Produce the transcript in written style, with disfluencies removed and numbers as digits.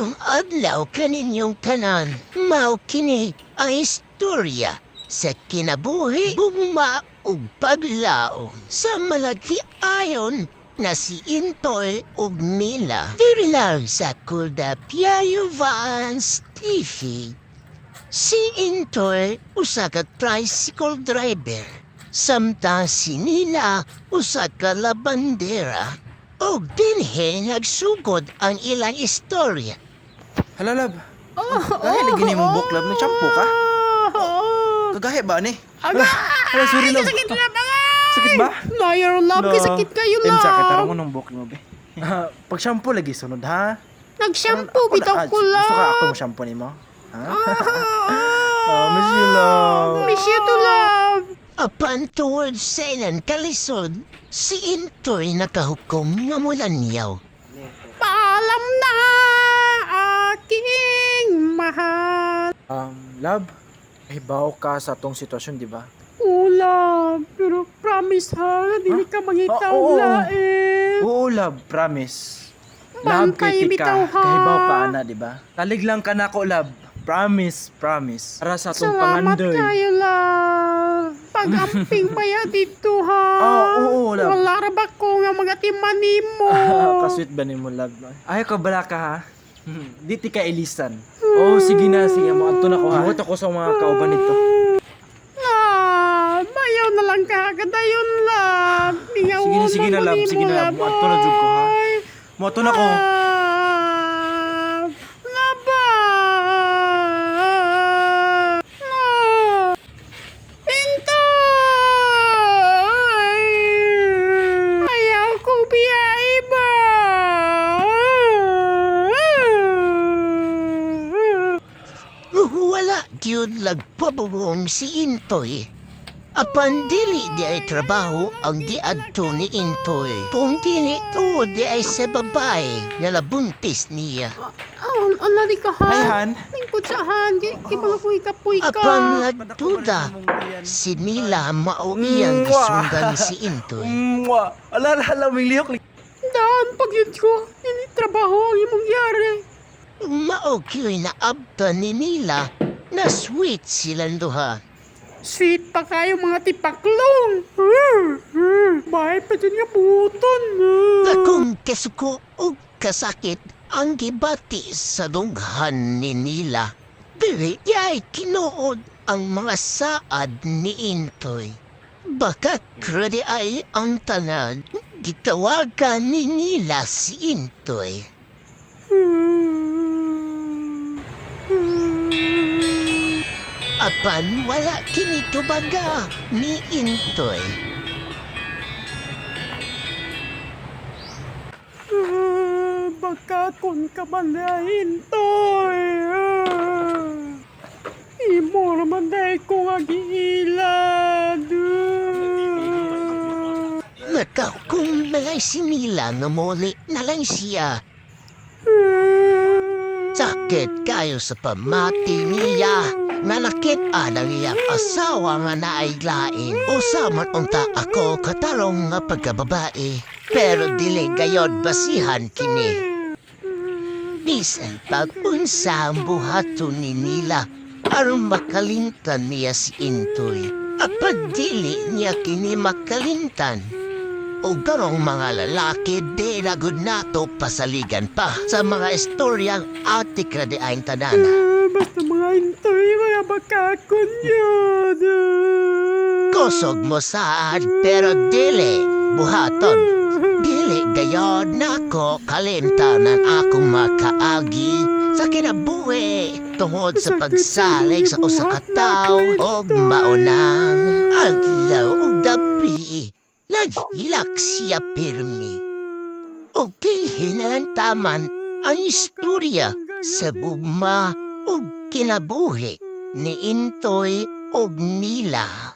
Mayong adlaw kaninyong tanan, mao kini ang istorya sa kinabuhi, gugma ug paglaom sa malaki ayon na si Entoy ug Nila. Diri lang sa Kulda Piayo Vans TV. Si Entoy usa ka tricycle driver, samtang si Nila usa ka labandera. Og dinhe nagsugod ang ilang istorya. Hala, lab. Gahe lagi ni mong book, lab. Nag-shampoo ka? Kagahe ba, ni? Hala, sorry, lab. Sakit na ba? Sakit ba? Liar, love. Kay sakit kayo, love. Sakit. Tarong mo ng book mo, be. Pag-shampoo lagi, sunod, ha? Nag-shampoo, bitaw ko, love. Gusto ka ako mo shampoo ni mo? Ha? Miss you, love. Miss you to, love. Apan tungod sa ilang kalisod, si Entoy nakahukom nga mulanyaw. Paalam na, aking mahal. Lab, ibaw ka sa tong sitwasyon, di ba? Oo, love. Pero promise, ha, hindi ka mangitaw lain. Oo, lab, promise. Lab, Bantay kritika. bitaw, ha. Kahibaw ka, ana, di ba? Talig lang ka na ko, lab. Promise. Para sa atong Salamat pangandoy. kayo, love. Pag-amping ba ya dito, ha? Oo, love. Wala ra ba ko nga mga timanin mo? Kasweet ba ni mo, love? Ayaw ka bala ka, ha? Di ti ka ilisan. Sige na, sige mo. Anto na ko, ha? Huwag ako sa mga kauban nito. Love, mayaw na lang ka. Gadayon, love. Sige na, love. Sige na, love. Anto na jud ko, ha? Moto na ko. Wala gyud lagpabugong si Entoy. Apan dili di ay trabaho ang giadto ni Entoy. Kung dili tuod di ay sa babae nga nabuntis niya. Ala di ka, ha? Ay, Han. Lingkod sa han. Kipalupoy ka. Apan nagduda, si Nila mao iyang gisundan si Entoy. Ala, may lihok. Daan, pag yun ko. Hindi trabaho ang imong yari. Mao kyo'y naabta ni Nila na sweet silang duha. Sweet pa kayo mga tipaklong. Bahay pa dyan nga buton. Kung kasuko o kasakit ang gibati sa dunghan ni Nila, dili ay kinuod ang mga saad ni Entoy. Baka kredi ay ang tanan, gitawagan ni Nila si Entoy. Apan wala kini tubaga ni Entoy. Baka kung kabalain to'y. Imo naman dahil ko nga giilad. Makaw kung malay si Nila na muli na lang siya. Sakit kayo sa pamati niya. Nanakit ang iyang asawa nga naaylain. Usaman unta ako katarong nga pagkababae. Pero dili gayod basihan kini. Bisan pag-unsa ang buhaton ni Nila aron makalintan niya si Entoy. Apan dili niya kini makalintan. O garong mga lalaki di nagud nato pasaligan pa sa mga istoryang atik na di aing tanan. Basta mga Entoy, mga bakakon yun. Kusog mo saad pero dili buhaton. Dili gayod nako kalimtanan akong makaagi sa kinabuhi tungod sa pagsalig sa usa ka tawo og maunang adlaw ug gabi. Naghilak siya pirmi. O hinalantaman ang istorya sa gugma o kinabuhi ni Entoy o Nila.